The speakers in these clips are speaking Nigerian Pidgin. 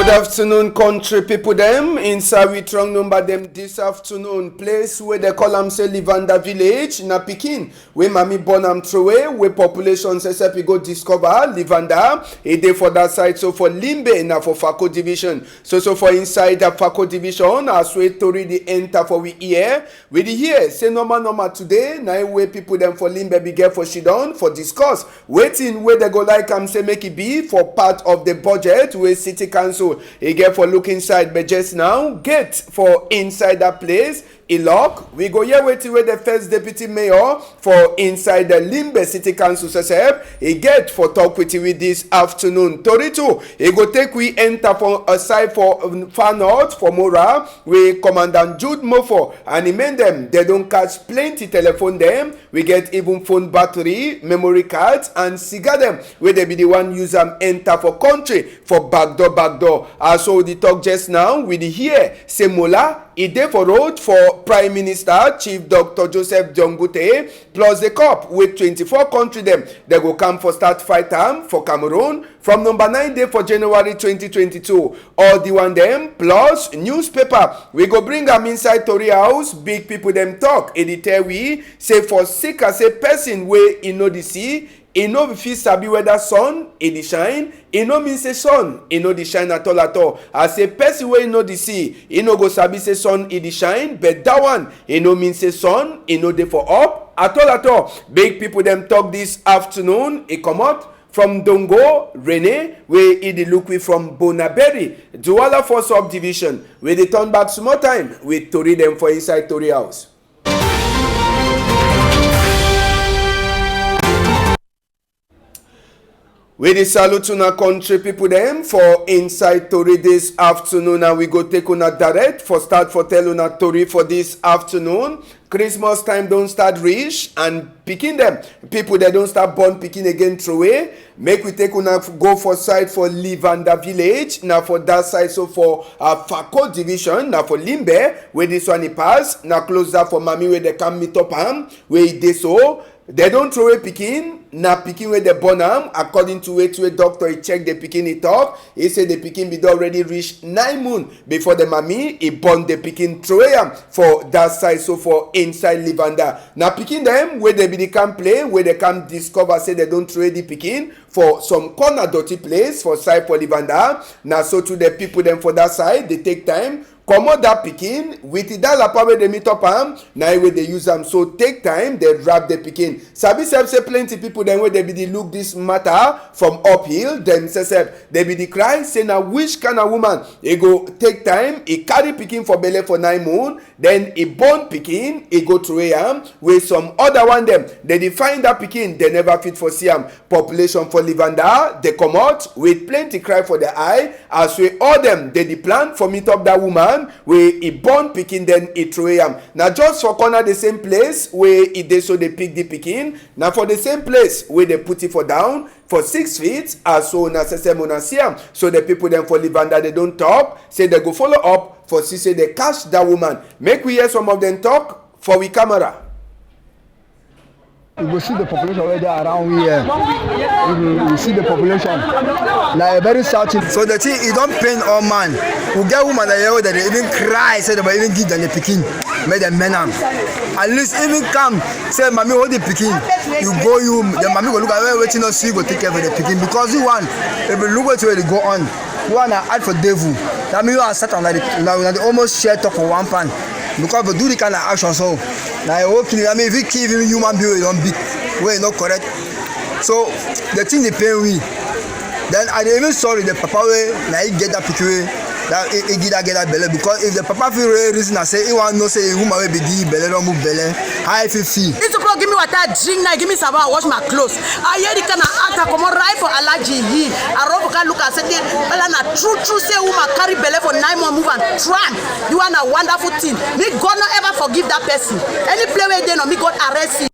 Good afternoon, country people them. Inside we strong number them this afternoon. Place where they call them say Livanda village. Na Pikin. Where Mami Bonham Trowe. Where population says we go discover Livanda. A day for that side. So for Limbe na for Fako division. So for inside the Fako division. As we to read the enter for we here. We the here. Say normal today. Na where people them for Limbe be get for Shidon. For discuss. Waiting where they go like say make it be. For part of the budget. Where city council. You get for look inside, but just now get for inside that place. Ilok, we go here waiting with the first deputy mayor for inside the Limbe City Council. He get for talk with this afternoon. Toritu, he go take we enter for aside for far north for Mora. We Commandant Jude Mofo and he made them. They don't catch plenty telephone them. We get even phone battery, memory cards and cigar them. Where they be the one use them enter for country for backdoor. Also the talk just now with the here Semola. He dey for road for Prime Minister Chief Dr. Joseph Jongute plus the COP with 24 country them. They go come for start fight time for Cameroon from number 9 day for January 2022. All the one them plus newspaper. We go bring them inside Tori House. Big people them talk. Editor we say for sick as a person where you know the sea. E no fit sabi whether sun e dey shine. E no mean say sun e no dey shine at all. As a person wey know the sea, e no go sabi say sun e dey shine. But that one e no mean say sun e no dey for up at all. Big people them talk this afternoon. E comot from Dongo, Rene, where e dey look we from Bonaberi, Douala for subdivision. We dey turn back small time with Tori them for inside Tori House. We dey salute una country people them for inside Tori this afternoon, and we go take una direct for start for tell una Tori for this afternoon. Christmas time don't start reach and picking them. People that don't start born picking again through away. Make we take una go for side for Livanda village. Now for that side so for Fako division. Now for Limbe where this one pass. Now close that for Mami where they can meet up where they so. They don't throw away picking. Now picking where they born according to a doctor he check the picking it talk. He said the picking be already reached 9 months before the Mami he born the picking throw for that side so for inside Livanda. Now picking them where they be the can play where they can discover say they don't trade the picking for some corner dirty place for side for Livanda. Now so to the people them for that side they take time. Comot that pikin with that lapa wey dey meet up na wey dey use am so take time dey wrap the pikin. Sabi sef say plenty people dem wey dey be dey look this matter from uphill dem sef dey be dey cry say na which kind of woman e go take time e carry pikin for belle for 9 months then e born pikin e go throw am with some other one dem dey dey find that pikin dey never fit for see am. Population for Livanda dey comot with plenty cry for their eye as we all dem dey dey plan for meet up that woman where he born picking then he throw am. Now just for corner the same place where he dey so they pick the picking. Now for the same place where they put it for down for 6 feet as so na sesemona see am. So the people then for Livanda they don't talk. Say they go follow up for see say they catch that woman. Make we hear some of them talk for we camera. You will see the population already around here. You see the population. Like very certain. So the thing, it don't pain all man. We get women that they even cry, say they will even give them the picking. Make them men am. At least even come, say, Mommy, hold the picking. You go, the mommy will look at where waiting on see, go take care of the picking. Because you want, if you look at where they go on, you want to add for devil. That means you are sat on like now they almost share talk for one pan. Because we do the kind of action so now okay, I mean if you kill even human being don't beat way not correct. So the thing they pay we. Then I even sorry the papa way now he get that picture that he get that belly because if the papa feel really reason I say he want no say woman will be the belly don't move belly how if you feel. This people give me water drink now give me some wash my clothes. I hear the kind of act come on right for allergy he. I rob can look and say bella na true say woman carry belly for 9 months move and tram. You want a wonderful thing. Me God not ever forgive that person. Any play where they know me God arrest him.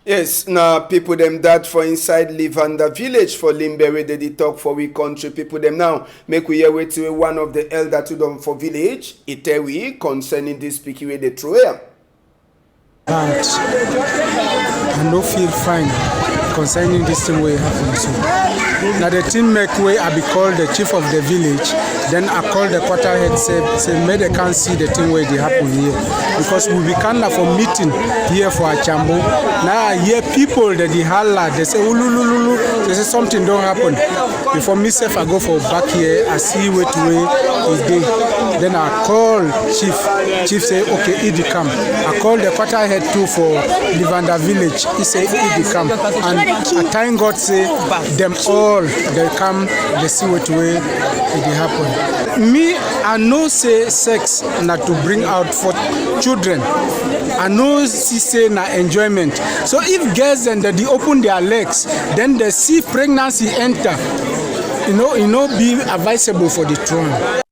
Yes, now people them that for inside Livanda village for Limbe where they talk for we country people them now make we hear with one of the elder to them for village Itewi concerning this speaking with the true. I no feel fine. concerning this thing wey happen so. Now the thing make way I be called the chief of the village, then I call the quarter head say make they can't see the thing where they happen here. Because we be kind of for meeting here for Achambo. Now I hear people that they holla, they say ulululu, they say something don't happen. Before myself I go for back here, I see which way is there. Then I call chief. Chief say okay, Idi come. I call the quarter head too for Livanda village. He say Idi come. And I thank God say them all they come, they see what way it happen. Me, I know say sex not to bring out for children. I know she say na enjoyment. So if girls and they open their legs, then they see pregnancy enter. You know, be advisable for the throne.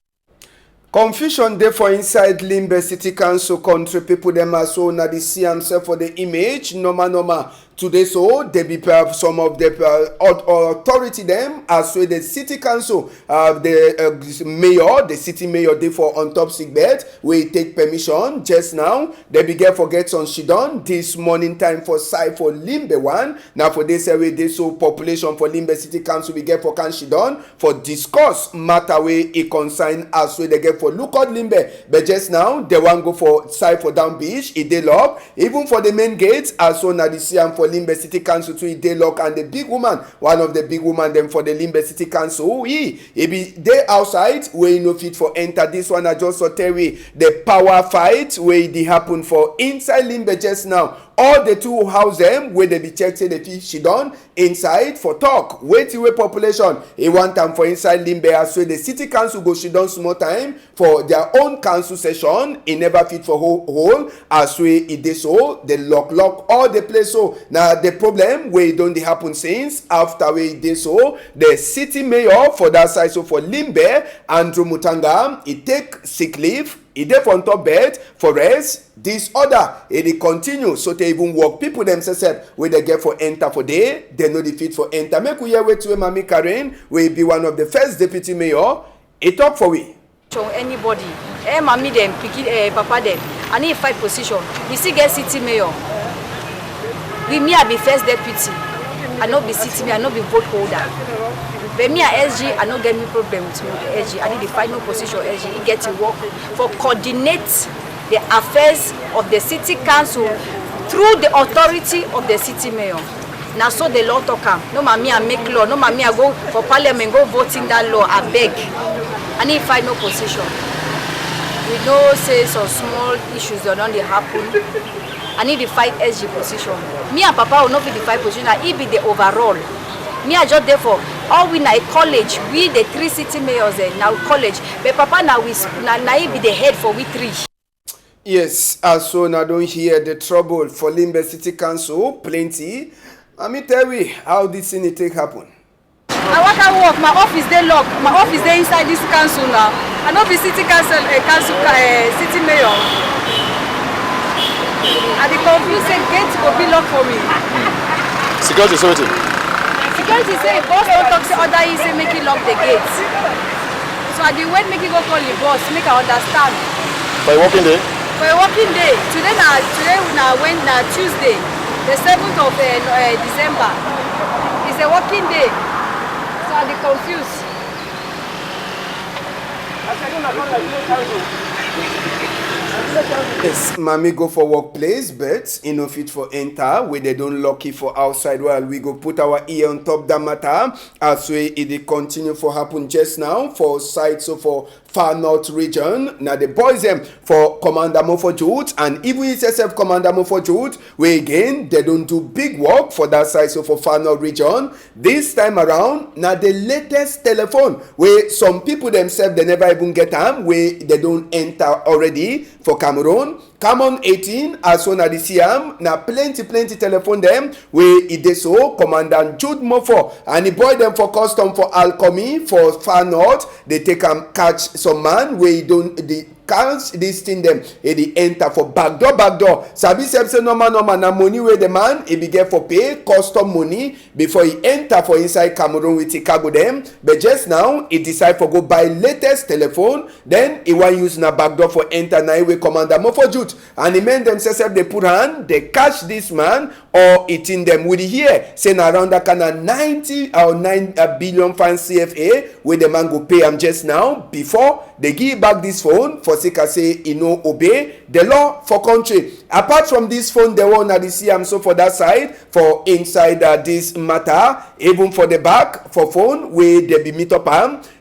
Confusion there for inside Limbe City Council country people them as so na the see themselves for the image normal today so they be some of the authority them as well the city council the mayor the city mayor dey for on top sick bed we take permission just now they be get forget on she done this morning time for side for Limbe one now for this area they so population for Limbe City Council we get for can she done for discuss matter way it concern as well they get for look out Limbe but just now they want go for side for down beach it dey lock even for the main gate as well na the CM for Limbe City Council to it dey lock and the big woman one of the big woman them for the Limbe City Council he be they outside where no fit for enter this one I just tell we the power fight where it happen for inside Limbe just now all the two house them where they be checked say the she done inside for talk wait away population he want time for inside Limbe as well the city council go she done small time for their own council session it never fit for whole as well it dey so they lock all the place so now the problem where it don't happen since after we dey so the city mayor for that side so for Limbe Andrew Mutanga he take sick leave he dey for on top bed for rest this order it continue so they even work people themselves where they get for enter for day they know the fit for enter make we hear wait to Mami Karen will be one of the first deputy mayor he talk for we anybody mommy them pikin papa them I need 5 position we still get city mayor we me I be first deputy I no be city mayor I no be vote holder but me at SG I no get me problem with SG I need the final position SG he get to work for coordinate the affairs of the city council through the authority of the city mayor. Now so the law talk am. No mommy I make law. No mommy I go for parliament go voting that law. I beg. I need final position. We know say some small issues that don't happen. I need the 5 SG position. Me and Papa will not be the 5 position. He be the overall. Me I just there for all we na college. We the 3 city mayors now college. But Papa now we now he be the head for we 3. Yes, also now don't hear the trouble for Limbe City Council plenty. Let me tell you how this thing it take happen. I work, my office they lock, my office they inside this council now. I know the city council, city mayor. And the confused say gate will be locked for me. Security. Security say boss don't talk say other he say make it lock the gates. So I did wait make it go call the boss, make I understand. For a working day? For a working day. Today na Tuesday, the 7th of December. It's a working day. So I'm confused. Yes, mommy go for workplace, but you know fit for enter where they don't lock it for outside. Well, we go put our ear on top that matter as we it continue for happen just now for side so for far north region. Now the boys them for Commander Mofo Jude and even itself Commander Mofo Jude where again they don't do big work for that side so for far north region. This time around now the latest telephone where some people themselves they never even get them where they don't enter already for Cameroon. Camon 18 as soon as the CM na plenty telephone them where it is so Commandant Jude Mofo and the boy them for custom for Alcomi for far north they take catch some man where he don't the catch this thing them. He enter for backdoor. Sabi say normal na money where the man he be get for pay custom money before he enter for inside Cameroon with the cargo them. But just now he decide for go buy latest telephone. Then he want use na backdoor for enter na way Commander Mofojut. And the men themselves they put hand, they catch this man or eating them with here saying around that kind of 90 or 9 billion fan CFA where the man go pay him just now before they give back this phone for sake say he no obey the law for country. Apart from this phone, the one that they see so for that side for inside this matter, even for the back for phone where they be meet up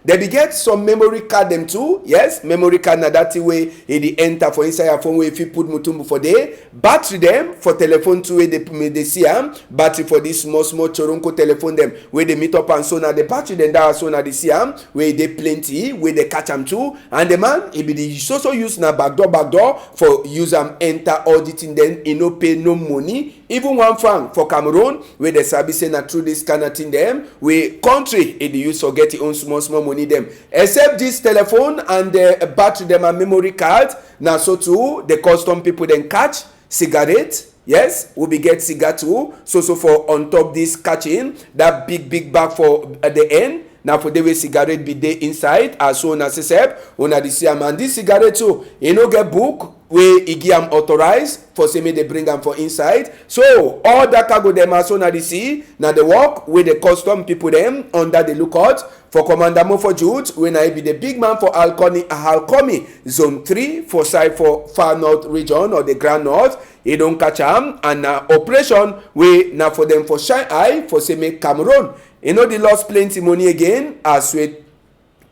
they be get some memory card them too. Yes, memory card na that way they enter for inside a phone where if you put mutumbu for day battery them for telephone too where they see battery for this small choronko telephone them where they meet up and so now the battery then that so now they see where they plenty where they catch them too and the man he be the so use na backdoor for use enter auditing then he no pay no money even 1 franc for Cameroon where the sabi say na through this kind of thing them where country they use for get own small money them except this telephone and the battery them and memory card now so too the custom people then catch cigarette. Yes, we be get cigar too. So for on top this catching that big bag for at the end. Now for the way cigarette be there inside as soon as accept on the see and this cigarette too. You know get book where he give am authorized for say me they bring them for inside. So all that cargo them as soon as they see now the work with the custom people them under the lookout for Commander Mofojut when I be the big man for Alkomi zone 3 for side for far north region or the grand north. He don't catch him and operation we now for them for shine eye for say make Cameroon. You know they lost plenty money again as we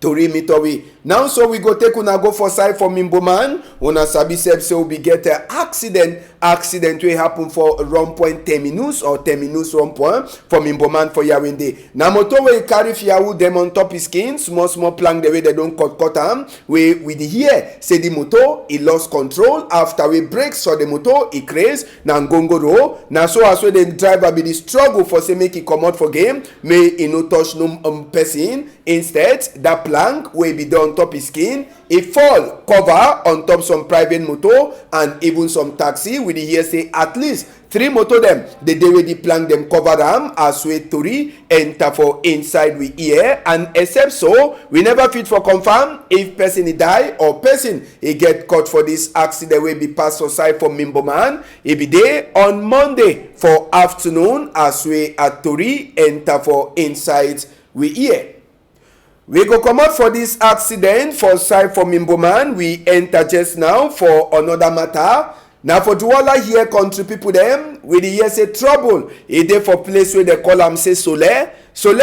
Tori Mitowi. Now so we go take una go for side for Mimboman. Una sabi sef say we get an accident wey happen for Rompoint terminus or terminus Rompoint for Mimboman for Yawinde. Na motor wey carry fiawu dem on top his skin, small plank the way they don't cut am. We with the here say the motor he lost control after we break so the motor he craze na ngongoro. Na so as well the driver be the struggle for say make he come out for game. May he no touch no person. Instead that plank wey be done on top his skin, he fall cover on top some private motor and even some taxi. We hear say at least 3 motor them the day wey the plank them cover them as we Tori enter for inside we hear and except so we never fit for confirm if person he die or person he get caught for this accident wey be pass for side for Mimboman. He be there on Monday for afternoon as we at Tori enter for inside we hear. We go come out for this accident for side for Mimboman. We enter just now for another matter. Now for Douala here country people them we the hear say trouble. E dey for place where they call am say Sole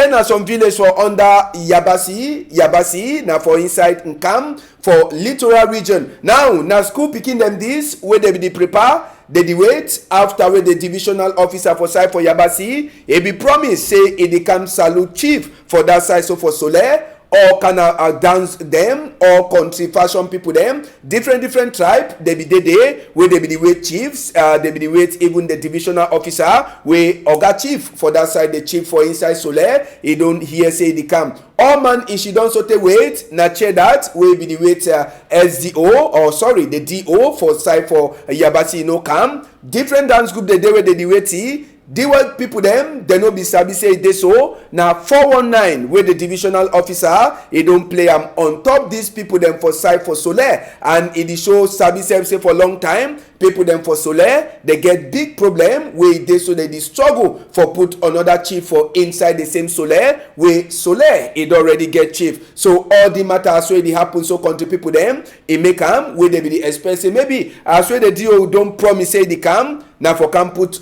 na some village for under Yabasi now for inside Nkam for littoral region. Now school picking them this where they be prepare. They wait after where the divisional officer for side for Yabasi he be promise say he dey come salute chief for that side so for Sole. Or can dance them or country fashion people them different tribe they be there where they be the weight chiefs they be the weight even the divisional officer where oga chief for that side the chief for inside Sole he don't hear say they come all man if she don't so take wait na check that wey be the weight SDO or sorry the DO for side for Yabasi no come different dance group they where they the weight the work people them they no be sabi say they so now 419 where the divisional officer he don't play am on top these people them for side for Sole and it show sabi say for long time people them for Sole they get big problem where they so they struggle for put another chief for inside the same Sole where Sole it already get chief so all the matters where it happen so country people them it make am where they be the expensive maybe as where the DO don't promise say they come now for can put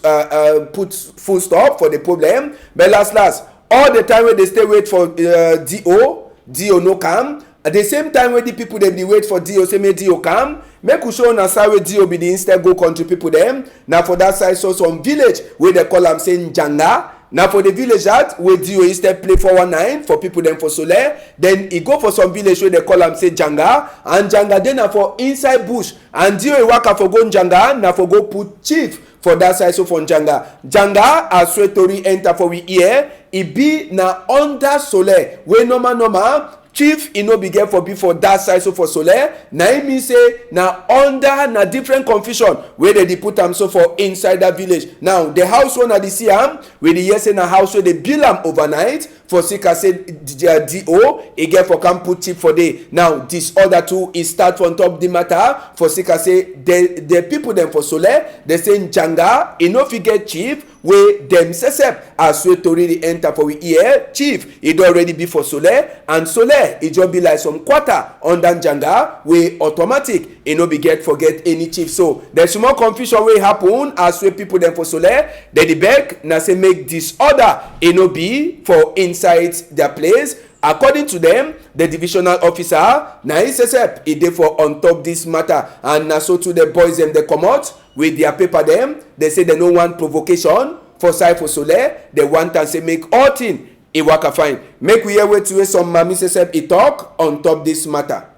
full stop for the problem but last all the time when they stay wait for DO no come at the same time when the people them dey wait for DO say make DO come make we show na side wey DO be the instead go country people them now for that side so some village where they call am say Njanga. Now for the village that where DO instead play 419 for people them for Sole, then he go for some village where they call am say Janga and Janga then na for inside bush and DO waka for go Janga na for go put chief for that side so for Janga as we Tori enter for we here e be na under Sole where normal chief e no be get for be for that side so for Sole na im mean say na under na different confusion wey dem dey put am so for inside that village. Now the house wey una dey see am we dey hear say na house wey dey build am overnight for sika say do e get for camp put chief for day. Now this other two e start from top the matter for sika say the people dem for Sole dey say Njanga e no fit get chief wey dem sesep as wey tori dey enter for we ear. Chief e don already be for Sole and Sole e just be like some quarter under Njanga wey automatic e no be get forget any chief. So there's small confusion wey happen as wey people dem for Sole dem dey beg na say make this order e no be for inside their place. According to them, the divisional officer na SSF e dey for on top this matter and na so to the boys dem dey comot with their paper dem. They say they no want provocation for side for Sole. They want am say make all thing e waka fine. Make we hear wetin some mami SSF e talk on top this matter.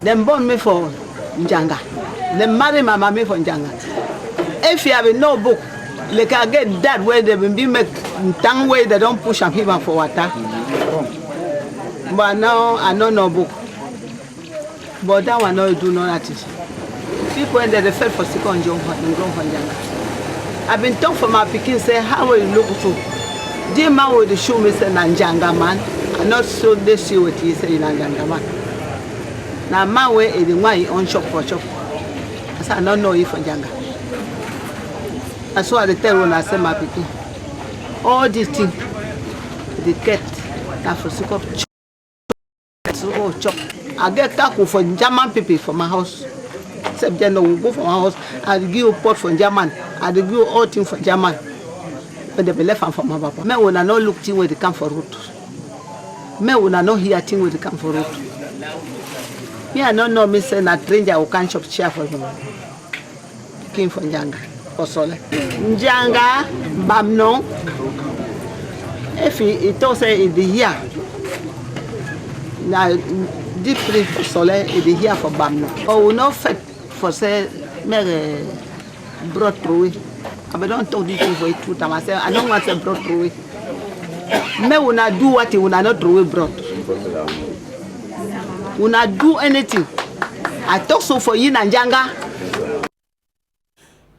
Them born me for Njanga. Them marry my mommy for Njanga. If you have no book, like I get that way they will be make tongue way they don't push and people for water. But now I know no book. But that one no do no nothing. People when they refer for second young for Njanga. I've been talking for my picking say how will you look to? Dear man will show me say Njanga man. And not so they see what he say in Njanga man. Now my way is the one on shop for shop. I don't know if Njanga. That's why I tell when I say my people. All these things, they get that for super chop. I get taco for German people for my house. Except they no go for my house. I give you pot for German. I give you all things for German. But they be left for my papa. Me when I no look thing where they come for root. Me when I no hear thing where they come for root. Me I don't know me say na stranger who can shop chair for him. Came from Njanga for Sole. Njanga Bamno. If he told say in the year. Now deeply for Sole in the year for Bamno. Oh we no fit for say me brought through it. I don't talk this for it two times. I say I don't want to brought through it. Me will not do what he will not through it brought. Will not do anything. I talk so for you, Njanga.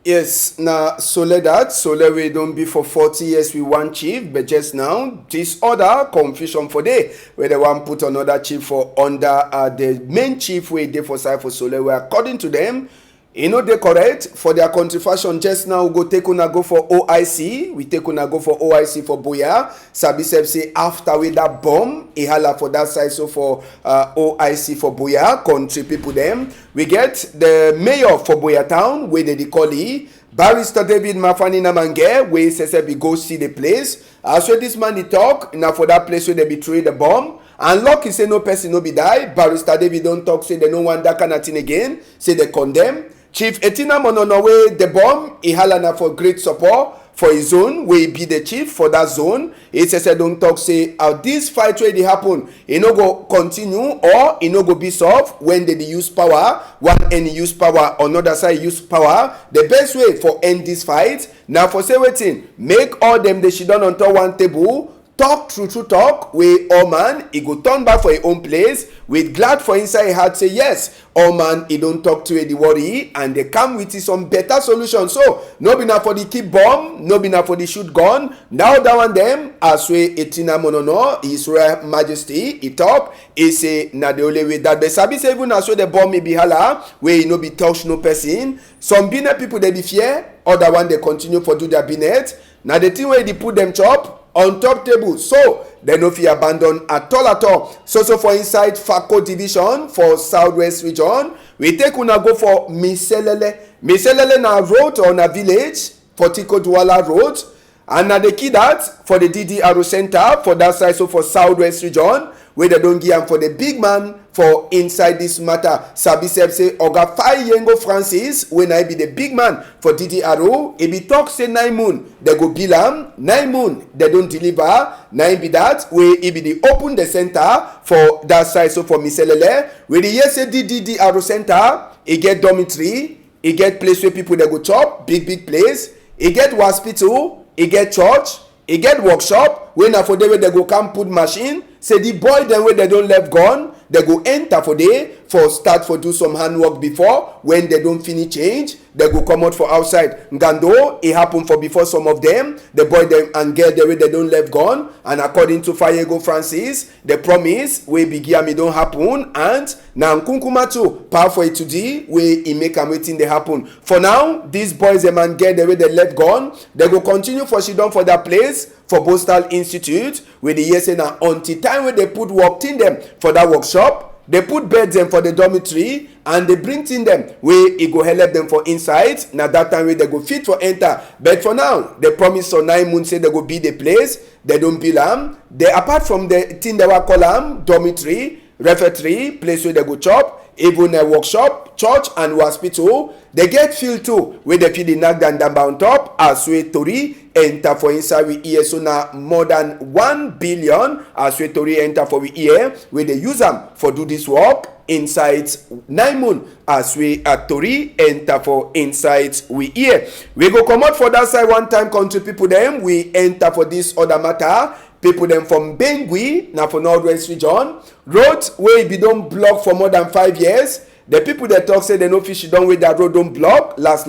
Yes, now Sole that Sole we don't be for 40 years with one chief, but just now this other confusion for day where they want put another chief for under the main chief way they for side for Sole. Where according to them, you know they correct for their country fashion. Just now we go take una go for OIC. We take una go for OIC for Boya. Sabi say after with that bomb, ihala for that side so for OIC for Boya country people them. We get the mayor for Boya town where they call it Barrister David Mafani Namange where say we go see the place. As well this man he talk now for that place where they betray the bomb. And lucky say no person no be die. Barrister David don't talk say they no want that kind of thing again. Say they condemn. Chief Etina Mononowe the bomb ihalana for great support for his zone where he be the chief for that zone. He says don't talk say how this fight where they happen it no go continue or it no go be solved when they use power. One end use power, another side use power. The best way for end this fight now for say waiting make all them they sit down on top one table. Talk true talk wey all man he go turn back for his own place with glad for inside he heart say yes all man he don't talk to the worry and they come with some better solution. So no be na for the keep bomb, no be na for the shoot gun. Now that one them as we Etina Monono His Royal Majesty he talk he say na the only way that they sabi say even as we the bomb may be hala where he no be touch no person. Some binet people they be fear, other one they continue for do their binet. Now the thing where they put them chop on top table so they no fit abandon at all. So for inside Fako division for southwest region we take una go for Miselele na road or na village for Tiko Douala road And na the key that for the DDRO center for that side, so for Southwest region, where they don't give am for the big man for inside this matter. Sabi say Oga Fai Yengo Francis, when I be the big man for DDRO, e be talk say 9 moon, they go bill am, 9 moon, they don't deliver, 9 be that, where e be the open the center for that side, so for Miselele, where the yes say DDRO center, e get dormitory, e get place where people they go chop, big place, e get hospital, e get church, e get workshop, wey na for there where they go come put machine, say the boy dem wey they don't left gone, they go enter for there for start for do some handwork before, when they don't finish change, they go come out for outside. Ngando, it happen for before some of them, the boy them and girl the way they don't left gone, and according to Fayego Francis, the promise wey Bigiami don't happen, and na Nkunkuma too, powerful today, wey he make am waiting they happen. For now, these boys them and girl the way they left gone, they go continue for she done for that place, for Postal Institute, where the year say na until time when they put work in them for that workshop, they put beds them for the dormitory, and they bring in them where it go help them for inside. Now that time where they go fit for enter. But for now, they promise for 9 months say they go be the place. They don't bill them. They apart from the thing they were call them dormitory, refectory, place where they go chop, even a workshop, church and hospital, they get filled too, where they feel the knock down on top, as we Tori enter for inside we here. So now more than 1 billion as we Tori enter for we here, where they use them for do this work inside 9 months as we at Tori enter for inside we here. We go come out for that side one time country people them, we enter for this other matter. People them from Bengui, now for Northwest region, road where it be don't block for more than 5 years. The people that talk say they no fish don't wait that road don't block. Last,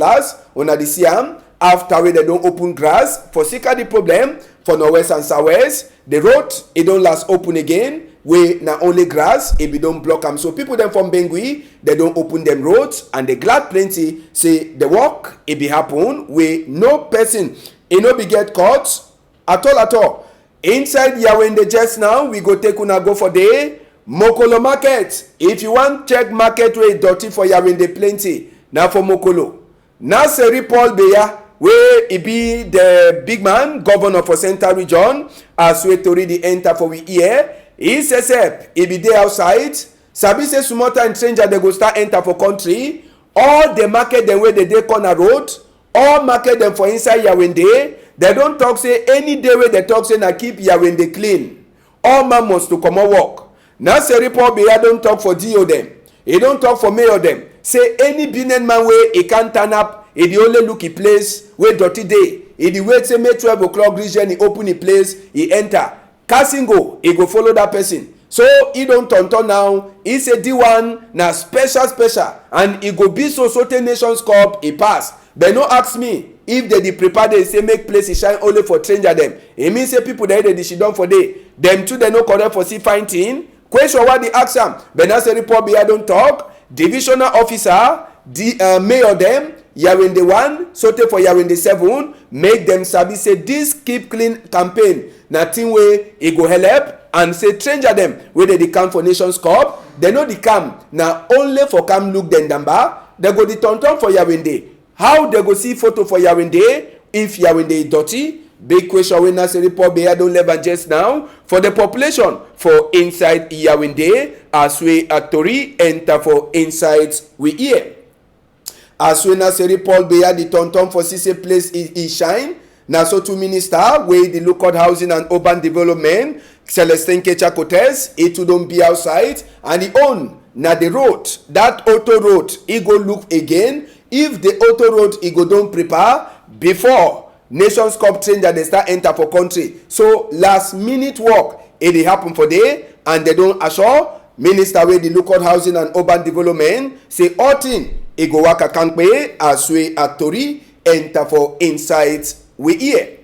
una the Siam, after where they don't open grass. For Sika the problem, for Northwest and Southwest, the road, it don't last open again. Where not only grass, it be don't block them. So people them from Bengui, they don't open them roads, and they glad plenty say the work, it be happen, where no person, it no be get caught at all. Inside Yawende just now, we go take una go for the Mokolo market. If you want check market where dirty for Yawende plenty, now for Mokolo. Now Seri Paul Beya, where he be the big man, governor for Central Region, as we to already enter for we here. He says, he be there outside. Sabi say Sumota and stranger they go start enter for country. All the market them where they corner road, all market them for inside Yawende. They don't talk say any day where they talk say na keep Yawende clean. All man must to come and work. Now Seri Paul Beya don't talk for DO them. He don't talk for mayor them. Say any business man where he can't turn up, he the only look he place where dirty day. He the wait say May 12 o'clock region he open the place, he enter. Casting go, he go follow that person. So he don't turn now. He say D1 na special and he go be so certain nations cup he pass. They no ask me if they prepare they say make place he shine only for stranger them. It means say people that they she done for day. Them too they no correct for see fine thing. Question what they ask them. Benassi report be I don't talk. Divisional officer, mayor them, Yawende 1, Sote for Yawende 7, make them sabi say this keep clean campaign. Nothing way it go help and say stranger them where they come for Nations Cup. They know they come now only for come look them number. They go the turn for Yawende. How they go see photo for Yawende if Yawende is dirty? Big question when Nasser report be don't level just now for the population for inside Yawende as we at Tori enter for inside we here. As we Nasser report be the tonton for CC place is shine. Now so to minister where the local housing and urban development Celestine Kechakotes it to don't be outside and he own now the road that auto road he go look again if the auto road he go don't prepare before Nations Cup train that they start enter for country. So last minute work it happen for day and they don't assure minister where the local housing and urban development say all thing it go work a campaign as we at Tori enter for inside we here.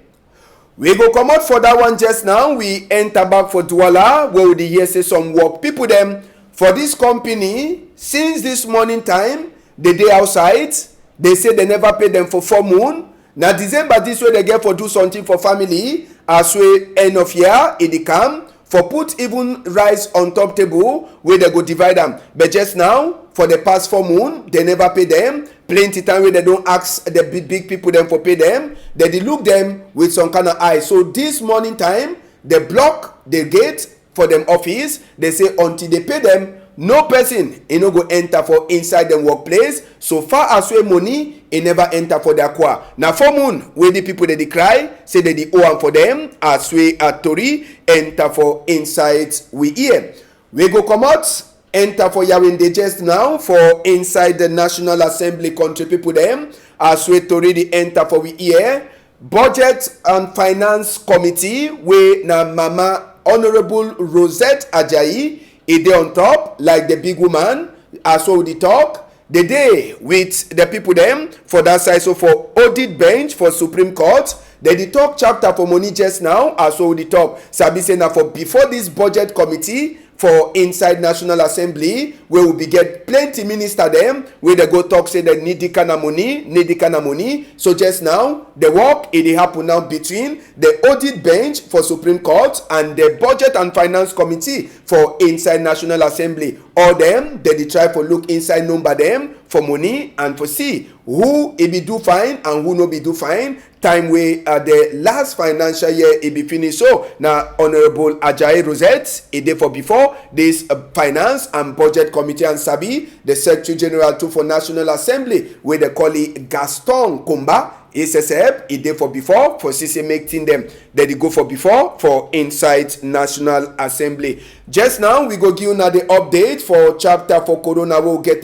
We go come out for that one just now. We enter back for Douala where we hear say some work people them for this company since this morning time the day outside they say they never pay them for 4 months. Now December this way they get for do something for family as we end of year it come for put even rice on top table where they go divide them. But just now for the past 4 months they never pay them. plenty time wey they don't ask the big people them for pay them, they look them with some kind of eye. So this morning time, they block the gate for them office. They say until they pay them, no person no go enter for inside the workplace. So far as way money, never enter for their kwa. Now for moon, where the people they cry, say they the owe for them, as we at Tori enter for inside we here. We go come out, enter for Yawinde just now for inside the National Assembly country people them, as we Tori the enter for we here. Budget and Finance Committee, where na Mama Honorable Rosette Ajayi, they on top like the big woman, as well the talk. The day with the people them for that side, so for audit bench for Supreme Court, the talk chapter for money just now, as well the talk. Sabi say now for before this budget committee for inside National Assembly, where we be get plenty minister them, where they go talk say they need the kind of money. So just now, the work it happen now between the audit bench for Supreme Court and the Budget and Finance Committee for inside National Assembly. All them, they try for look inside number them for money and for see who it be do fine and who no be do fine. Time where the last financial year it be finished. So now Honorable Ajayi Rosette it did for before this Finance and Budget Committee and Sabi the Secretary General too for National Assembly where they call it Gaston Kumba SSF it did for before for CC making them they go for before for inside National Assembly. Just now we go give you now the update for chapter for Corona. We'll get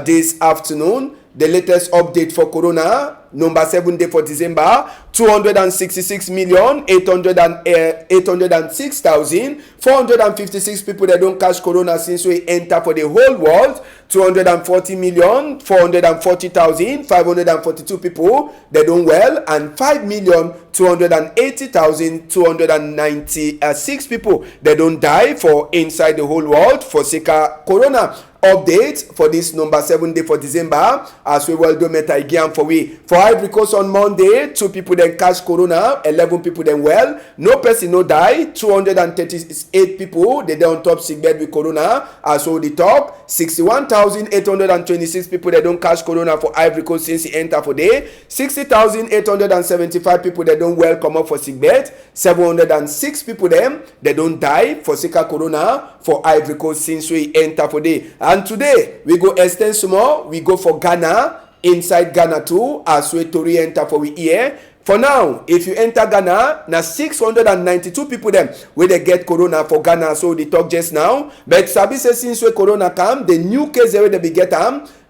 this afternoon. The latest update for Corona, number 7 day for December, 266,806,456 people that don't catch Corona since we enter for the whole world. 240,440,542 people that don't well, and 5,280,296 people that don't die for inside the whole world for Sika Corona. Update for this number 7 day for December, as we well do meta again for Ivory Coast on Monday, 2 people then catch Corona, 11 people then well, no person no die, 238 people they on top sick bed with Corona, as well the talk, 61,826 people that don't catch Corona for Ivory Coast since he enter for day, 60,875 people that don't well come up for sick bed, 706 people them they don't die for Sika Corona for Ivory Coast since we enter for day. And today, we go extend some more. We go for Ghana, inside Ghana too, as we Tori enter for we here. For now, if you enter Ghana, now 692 people them where they get Corona for Ghana, so they talk just now. But Sabi says since we Corona come, the new case where they be get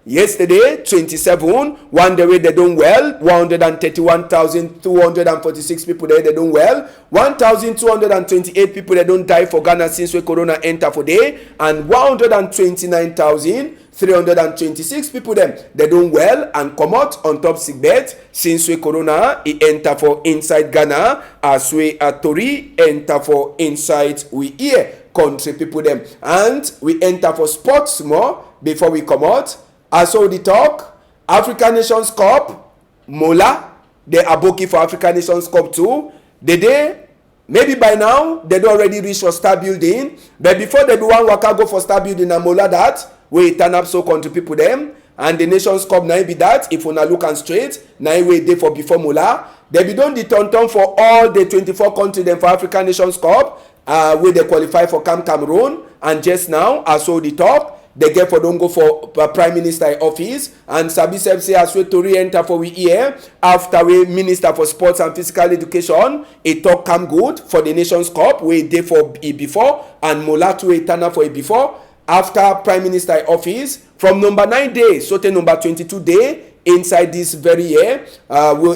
yesterday, 27, one day they don't well, 131,246 people there, they don't well, 1,228 people that don't die for Ghana since we Corona enter for day, and 129,326 people them, they don't well and come out on top sick bed since we Corona, it enter for inside Ghana, as we Tori enter for inside we here, country people them, and we enter for sports more before we come out. As so the talk, African Nations Cup, Mola, they are booking for African Nations Cup too. The day, maybe by now, they don't already reach for star building. But before they do one waka go for star building and Mola that, we turn up so country people them. And the Nations Cup now be that, if we not look and straight, now we day for before Mola. They be done the turn for all the 24 countries them for African Nations Cup, where they qualify for Cameroon. And just now, as so the talk, they get for don't go for Prime Minister office, and Sabi say as we to re-enter for we here after we Minister for Sports and Physical Education, it talk come good for the Nations Cup we dey for it before, and Mola to turn up for it before after Prime Minister office from number 9 days so to number 22 day inside this very year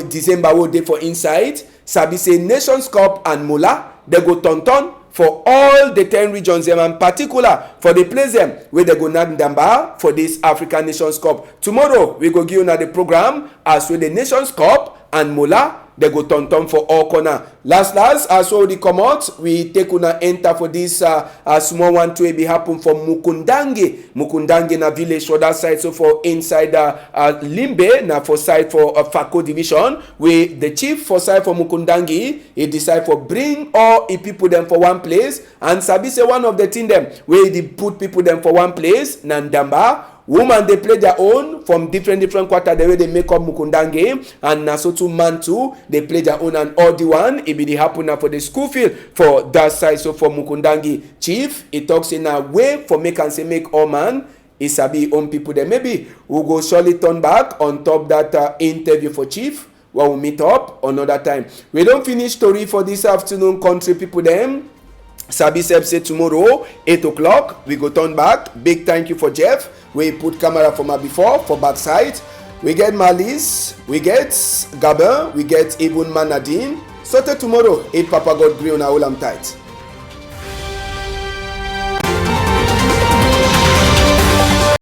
December will dey for inside. Sabi say Nations Cup and Mola they go turn for all the 10 regions and in particular for the place them where they go knock Damba for this African Nations Cup. Tomorrow we go give you the program as with the Nations Cup and Mola they go turn for all corner. Last as well the come out we take una enter for this small one to be happen for Mukundange na village for that side, so for inside Limbe na for side for Fako division where the chief for side for Mukundange he decide for bring all the people them for one place, and Sabi say one of the thing them where they put people them for one place Nandamba Woman they play their own from different quarter the way they make up Mukundange, and Nasotu man too they play their own, and all the one it be the happen now for the school field for that side. So for Mukundange chief, it talks in a way for make and say make all man is sabi own people there. Maybe we'll go surely turn back on top that interview for chief. We'll meet up another time. We don't finish story for this afternoon, country people them. Sabi Seb say tomorrow 8 o'clock we go turn back. Big thank you for Jeff. We put camera from her before for backside. We get Malice, we get Gabin, we get even Manadine. So till tomorrow, 8 Papa God Green on our tight.